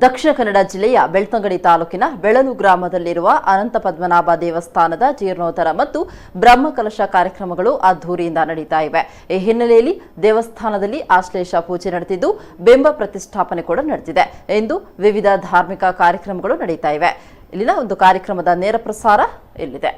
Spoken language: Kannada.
ದಕ್ಷಿಣ ಕನ್ನಡ ಜಿಲ್ಲೆಯ ಬೆಳ್ತಂಗಡಿ ತಾಲೂಕಿನ ಬೆಳಲು ಗ್ರಾಮದಲ್ಲಿರುವ ಅನಂತ ಪದ್ಮನಾಭ ದೇವಸ್ಥಾನದ ಜೀರ್ಣೋದ್ಧಾರ ಮತ್ತು ಬ್ರಹ್ಮಕಲಶ ಕಾರ್ಯಕ್ರಮಗಳು ಅದ್ದೂರಿಯಿಂದ ನಡೀತಾ ಇವೆ. ಈ ಹಿನ್ನೆಲೆಯಲ್ಲಿ ದೇವಸ್ಥಾನದಲ್ಲಿ ಆಶ್ಲೇಷ ಪೂಜೆ ನಡೆದಿದ್ದು ಬಿಂಬ ಪ್ರತಿಷ್ಠಾಪನೆ ಕೂಡ ನಡೆದಿದೆ. ಇಂದು ವಿವಿಧ ಧಾರ್ಮಿಕ ಕಾರ್ಯಕ್ರಮಗಳು ನಡೀತಾ ಇವೆ. ಇಲ್ಲಿನ ಒಂದು ಕಾರ್ಯಕ್ರಮದ ನೇರ ಪ್ರಸಾರ ಇಲ್ಲಿದೆ.